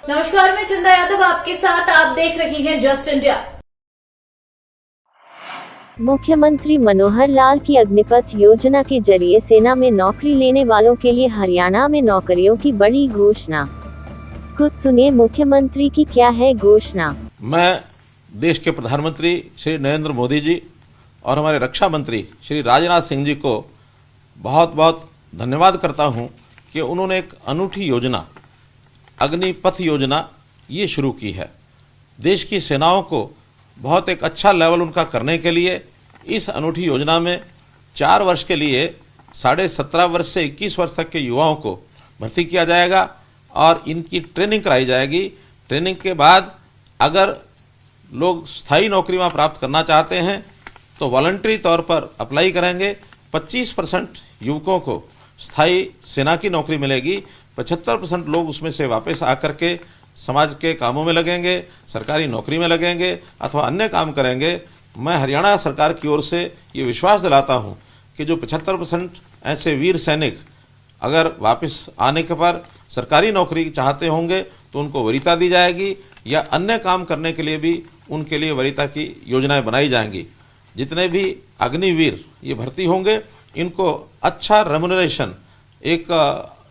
नमस्कार, मैं चंदा यादव आपके साथ। आप देख रही हैं जस्ट इंडिया। मुख्यमंत्री मनोहर लाल की अग्निपथ योजना के जरिए सेना में नौकरी लेने वालों के लिए हरियाणा में नौकरियों की बड़ी घोषणा। खुद सुनिए मुख्यमंत्री की क्या है घोषणा। मैं देश के प्रधानमंत्री श्री नरेंद्र मोदी जी और हमारे रक्षा मंत्री श्री राजनाथ सिंह जी को बहुत बहुत धन्यवाद करता हूं कि उन्होंने एक अनूठी योजना अग्निपथ योजना ये शुरू की है। देश की सेनाओं को बहुत एक अच्छा लेवल उनका करने के लिए इस अनूठी योजना में 4 वर्ष के लिए 17.5 वर्ष से 21 वर्ष तक के युवाओं को भर्ती किया जाएगा और इनकी ट्रेनिंग कराई जाएगी। ट्रेनिंग के बाद अगर लोग स्थायी नौकरी वहाँ प्राप्त करना चाहते हैं तो वॉलंटरी तौर पर अप्लाई करेंगे। 25% युवकों को स्थायी सेना की नौकरी मिलेगी, 75% लोग उसमें से वापस आकर के समाज के कामों में लगेंगे, सरकारी नौकरी में लगेंगे अथवा अन्य काम करेंगे। मैं हरियाणा सरकार की ओर से ये विश्वास दिलाता हूँ कि जो 75% ऐसे वीर सैनिक अगर वापस आने के पर सरकारी नौकरी चाहते होंगे तो उनको वरीयता दी जाएगी या अन्य काम करने के लिए भी उनके लिए वरीयता की योजनाएं बनाई जाएंगी। जितने भी अग्निवीर ये भर्ती होंगे इनको अच्छा रेम्युनरेशन एक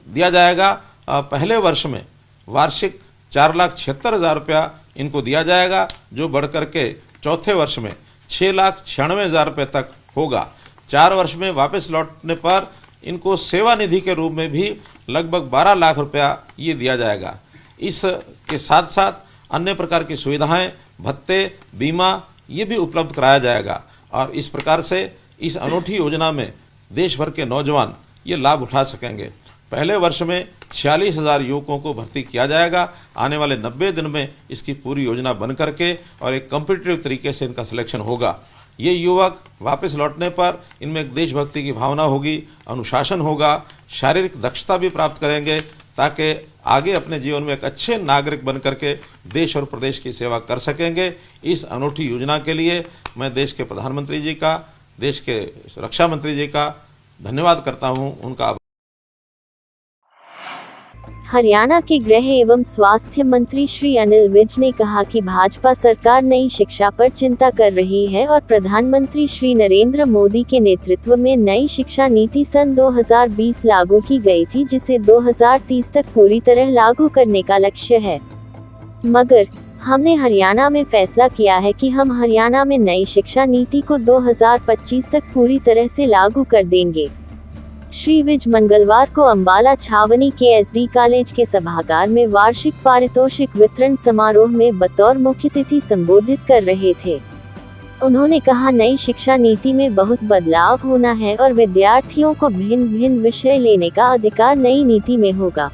दिया जाएगा। पहले वर्ष में वार्षिक 4,76,000 रुपया इनको दिया जाएगा, जो बढ़कर के चौथे वर्ष में 6,96,000 रुपये तक होगा। 4 वर्ष में वापस लौटने पर इनको सेवा निधि के रूप में भी लगभग 12 लाख रुपया ये दिया जाएगा। इसके साथ साथ अन्य प्रकार की सुविधाएं, भत्ते, बीमा ये भी उपलब्ध कराया जाएगा और इस प्रकार से इस अनूठी योजना में देश भर के नौजवान ये लाभ उठा सकेंगे। पहले वर्ष में 46,000 युवकों को भर्ती किया जाएगा। आने वाले 90 दिन में इसकी पूरी योजना बन करके और एक कॉम्पिटिटिव तरीके से इनका सिलेक्शन होगा। ये युवक वापस लौटने पर इनमें एक देशभक्ति की भावना होगी, अनुशासन होगा, शारीरिक दक्षता भी प्राप्त करेंगे ताकि आगे अपने जीवन में एक अच्छे नागरिक बन करके देश और प्रदेश की सेवा कर सकेंगे। इस अनूठी योजना के लिए मैं देश के प्रधानमंत्री जी का, देश के रक्षा मंत्री जी का धन्यवाद करता हूं। उनका हरियाणा के गृह एवं स्वास्थ्य मंत्री श्री अनिल विज ने कहा कि भाजपा सरकार नई शिक्षा पर चिंता कर रही है और प्रधानमंत्री श्री नरेंद्र मोदी के नेतृत्व में नई शिक्षा नीति सन 2020 लागू की गई थी, जिसे 2030 तक पूरी तरह लागू करने का लक्ष्य है। मगर हमने हरियाणा में फैसला किया है कि हम हरियाणा में नई शिक्षा नीति को 2025 तक पूरी तरह से लागू कर देंगे। श्री विज मंगलवार को अंबाला छावनी के एसडी कॉलेज के सभागार में वार्षिक पारितोषिक वितरण समारोह में बतौर मुख्य अतिथि संबोधित कर रहे थे। उन्होंने कहा, नई शिक्षा नीति में बहुत बदलाव होना है और विद्यार्थियों को भिन्न भिन्न विषय लेने का अधिकार नई नीति में होगा।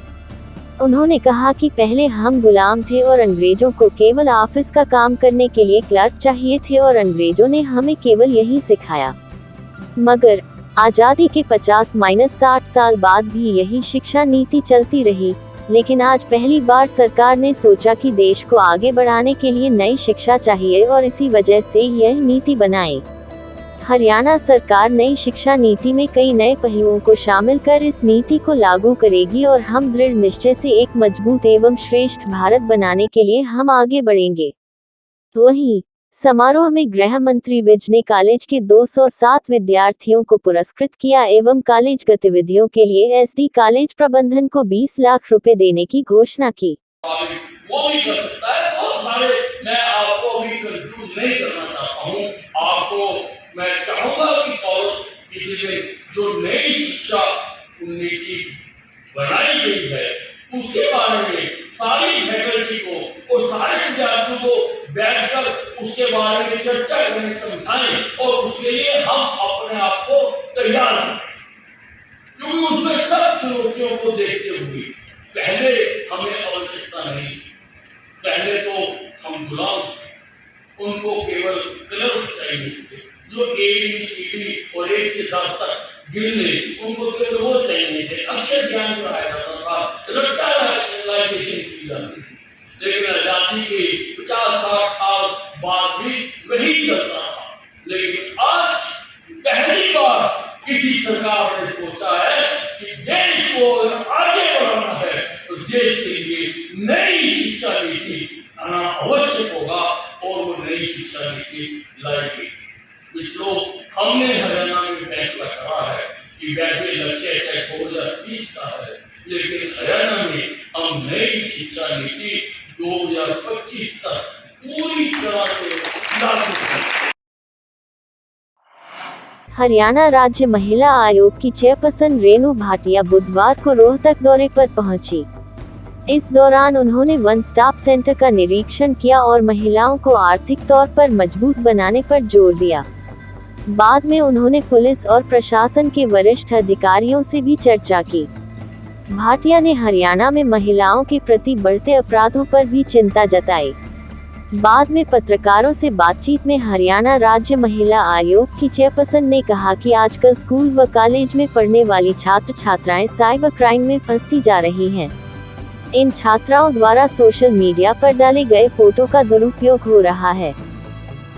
उन्होंने कहा कि पहले हम गुलाम थे और अंग्रेजों को केवल ऑफिस का काम करने के लिए क्लर्क चाहिए थे और अंग्रेजों ने हमें केवल यही सिखाया। मगर आज़ादी के 50-60 साल बाद भी यही शिक्षा नीति चलती रही, लेकिन आज पहली बार सरकार ने सोचा कि देश को आगे बढ़ाने के लिए नई शिक्षा चाहिए और इसी वजह से यह नीति बनाई। हरियाणा सरकार नई शिक्षा नीति में कई नए पहलुओं को शामिल कर इस नीति को लागू करेगी और हम दृढ़ निश्चय से एक मजबूत एवं श्रेष्ठ भारत बनाने के लिए हम आगे बढ़ेंगे। वहीं समारोह में गृह मंत्री विज ने कॉलेज के 207 विद्यार्थियों को पुरस्कृत किया एवं कॉलेज गतिविधियों के लिए एसडी कॉलेज प्रबंधन को 20 लाख रुपए देने की घोषणा की। वो भी कर सकता है। बहुत सारे मैं आपको अभी कंफ्यूज नहीं करना चाहता हूँ। आपको मैं चाहूंगा कि इसलिए जो नई शिक्षा नीति बनाई गई है उसके बारे में सारी फैकल्टी को और सारे विद्यार्थियों को बैठकर उसके बारे में चर्चा करें, समझाएं और उसके लिए हम अपने आप को तैयार करें, क्योंकि उसमें सब चुनौतियों को देखते हुए पहले हमें आवश्यकता नहीं। पहले तो हम गुलाम थे, उनको केवल क्लर्क चाहिए थे, जो ABCD और 1 से 10 तक गिनने, उनको केवल वो चाहिए थे। अक्षर ज्ञान कराया जाता था, रट्टालाइजेशन की जाती थी। लेकिन आजादी के 50-60 साल बाद भी वही चलता था। लेकिन आज पहली बार किसी सरकार ने सोचा है कि देश को अगर आगे बढ़ाना है तो देश के लिए नई शिक्षा नीति आना आवश्यक होगा और वो नई शिक्षा नीति लाएगी। मित्रों, हमने हरियाणा में फैसला करा है कि वैसे लक्ष्य 2030 का है, लेकिन हरियाणा में हम नई शिक्षा नीति 2025 तक पूरी तरह से लागू करें। हरियाणा राज्य महिला आयोग की चेयरपर्सन रेणु भाटिया बुधवार को रोहतक दौरे पर पहुंची। इस दौरान उन्होंने वन स्टॉप सेंटर का निरीक्षण किया और महिलाओं को आर्थिक तौर पर मजबूत बनाने पर जोर दिया। बाद में उन्होंने पुलिस और प्रशासन के वरिष्ठ अधिकारियों से भी चर्चा की। भाटिया ने हरियाणा में महिलाओं के प्रति बढ़ते अपराधों पर भी चिंता जताई। बाद में पत्रकारों से बातचीत में हरियाणा राज्य महिला आयोग की चेयरपर्सन ने कहा कि आजकल स्कूल व कॉलेज में पढ़ने वाली छात्र छात्राएं साइबर क्राइम में फंसती जा रही हैं। इन छात्राओं द्वारा सोशल मीडिया पर डाले गए फोटो का दुरुपयोग हो रहा है।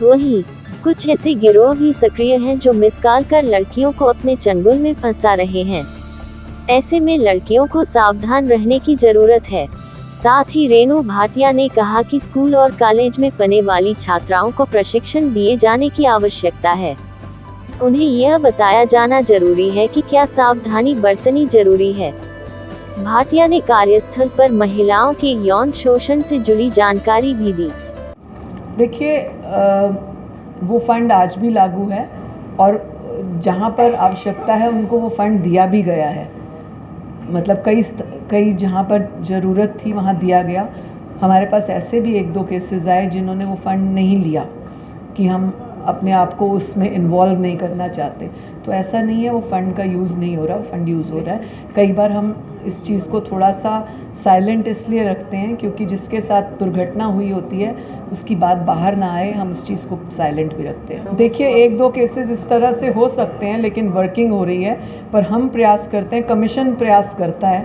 वहीं कुछ ऐसे गिरोह भी सक्रिय हैं जो मिस कॉल कर लड़कियों को अपने चंगुल में फंसा रहे हैं। ऐसे में लड़कियों को सावधान रहने की जरूरत है। साथ ही रेणु भाटिया ने कहा कि स्कूल और कॉलेज में पढ़ने वाली छात्राओं को प्रशिक्षण दिए जाने की आवश्यकता है। उन्हें यह बताया जाना जरूरी है कि क्या सावधानी बरतनी जरूरी है। भाटिया ने कार्यस्थल पर महिलाओं के यौन शोषण से जुड़ी जानकारी भी दी। देखिए, वो फंड आज भी लागू है और जहाँ पर आवश्यकता है उनको वो फंड दिया भी गया है। मतलब कई जहाँ पर ज़रूरत थी वहाँ दिया गया। हमारे पास ऐसे भी 1-2 केसेस आए जिन्होंने वो फंड नहीं लिया कि हम अपने आप को उसमें इन्वॉल्व नहीं करना चाहते। तो ऐसा नहीं है वो फंड का यूज़ नहीं हो रहा, फंड यूज़ हो रहा है। कई बार हम इस चीज़ को थोड़ा सा साइलेंट इसलिए रखते हैं क्योंकि जिसके साथ दुर्घटना हुई होती है उसकी बात बाहर ना आए, हम इस चीज़ को साइलेंट भी रखते हैं। देखिए, 1-2 केसेस इस तरह से हो सकते हैं, लेकिन वर्किंग हो रही है। पर हम प्रयास करते हैं, कमीशन प्रयास करता है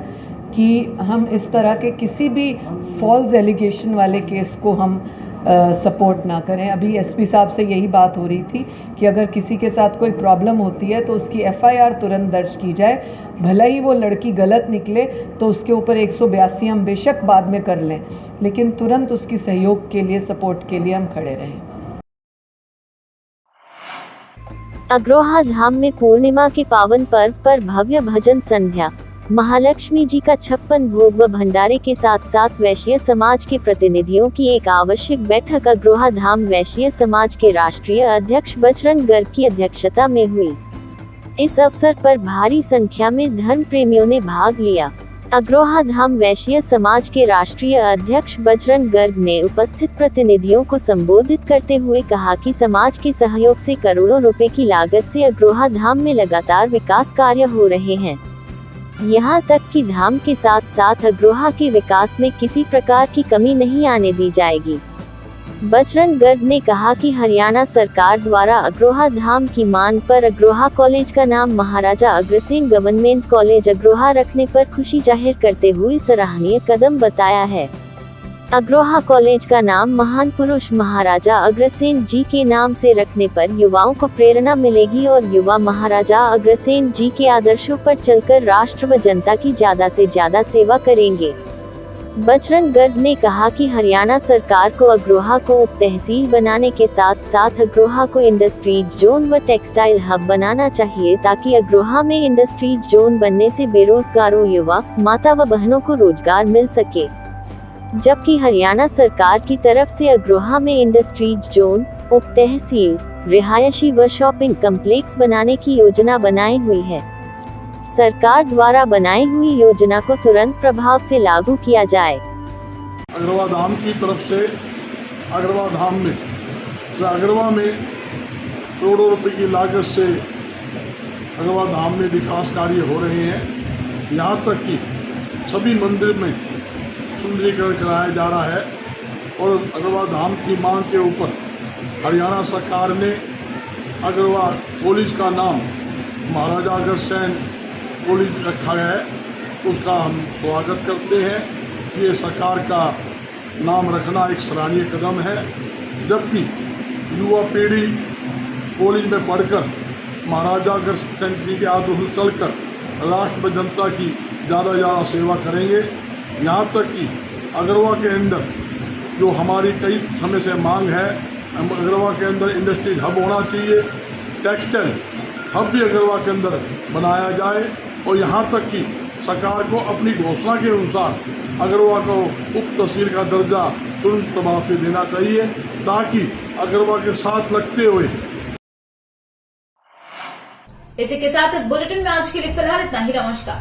कि हम इस तरह के किसी भी फॉल्स एलिगेशन वाले केस को हम सपोर्ट ना करें। अभी एसपी साहब से यही बात हो रही थी कि अगर किसी के साथ कोई प्रॉब्लम होती है तो उसकी एफआईआर तुरंत दर्ज की जाए। भले ही वो लड़की गलत निकले तो उसके ऊपर 182 हम बेशक बाद में कर लें, लेकिन तुरंत उसकी सहयोग के लिए, सपोर्ट के लिए हम खड़े रहें। अग्रोहा धाम में पूर्णिमा के पावन पर्व पर भव्य भजन संध्या। महालक्ष्मी जी का 56 भोग व भंडारे के साथ साथ वैश्य समाज के प्रतिनिधियों की एक आवश्यक बैठक अग्रोहा धाम वैश्य समाज के राष्ट्रीय अध्यक्ष बजरंग गर्ग की अध्यक्षता में हुई। इस अवसर पर भारी संख्या में धर्म प्रेमियों ने भाग लिया। अग्रोहा धाम वैश्य समाज के राष्ट्रीय अध्यक्ष बजरंग गर्ग ने उपस्थित प्रतिनिधियों को संबोधित करते हुए कहा कि समाज के सहयोग से करोड़ों रुपए की लागत से अग्रोहा धाम में लगातार विकास कार्य हो रहे हैं। यहाँ तक कि धाम के साथ साथ अग्रोहा के विकास में किसी प्रकार की कमी नहीं आने दी जाएगी। बजरंग गर्ग ने कहा कि हरियाणा सरकार द्वारा अग्रोहा धाम की मांग पर अग्रोहा कॉलेज का नाम महाराजा अग्रसेन गवर्नमेंट कॉलेज अग्रोहा रखने पर खुशी जाहिर करते हुए सराहनीय कदम बताया है। अग्रोहा कॉलेज का नाम महान पुरुष महाराजा अग्रसेन जी के नाम से रखने पर युवाओं को प्रेरणा मिलेगी और युवा महाराजा अग्रसेन जी के आदर्शों पर चलकर राष्ट्र व जनता की ज्यादा से ज्यादा सेवा करेंगे। बजरंग गर्ग ने कहा कि हरियाणा सरकार को अग्रोहा को उप तहसील बनाने के साथ साथ अग्रोहा को इंडस्ट्रीज जोन व टेक्सटाइल हब बनाना चाहिए ताकि अग्रोहा में इंडस्ट्रीज जोन बनने से बेरोजगारों युवा, माता व बहनों को रोजगार मिल सके। जबकि हरियाणा सरकार की तरफ से अग्रोहा में इंडस्ट्रीज जोन, उप तहसील, रिहायशी व शॉपिंग कम्प्लेक्स बनाने की योजना बनाई हुई है। सरकार द्वारा बनाई हुई योजना को तुरंत प्रभाव से लागू किया जाए। अग्रवा धाम की तरफ से अग्रवा धाम में अग्रवा में करोड़ों रुपए की लागत से अग्रवा धाम में विकास कार्य हो रहे हैं। यहाँ तक कि सभी मंदिर में सुंदरीकरण कराया जा रहा है और अग्रवा धाम की मांग के ऊपर हरियाणा सरकार ने अग्रवा कॉलेज का नाम महाराजा अग्रसेन कॉलेज रखा गया है। उसका हम स्वागत करते हैं। ये सरकार का नाम रखना एक सराहनीय कदम है। जबकि युवा पीढ़ी कॉलेज में पढ़कर महाराजा अग्रसेन जी के आदर्श चलकर राष्ट्र व जनता की ज़्यादा सेवा करेंगे। यहाँ तक कि अगरवा के अंदर जो हमारी कई समय से मांग है, अगरवा के अंदर इंडस्ट्रीज हब होना चाहिए, टेक्सटाइल हब भी अगरवा के अंदर बनाया जाए और यहाँ तक कि सरकार को अपनी घोषणा के अनुसार अगरवा को उप तहसील का दर्जा तुरंत प्रभाव से देना चाहिए ताकि अगरवा के साथ लगते हुए। इसी के साथ इस बुलेटिन में आज के लिए फिलहाल इतना ही। नमस्कार।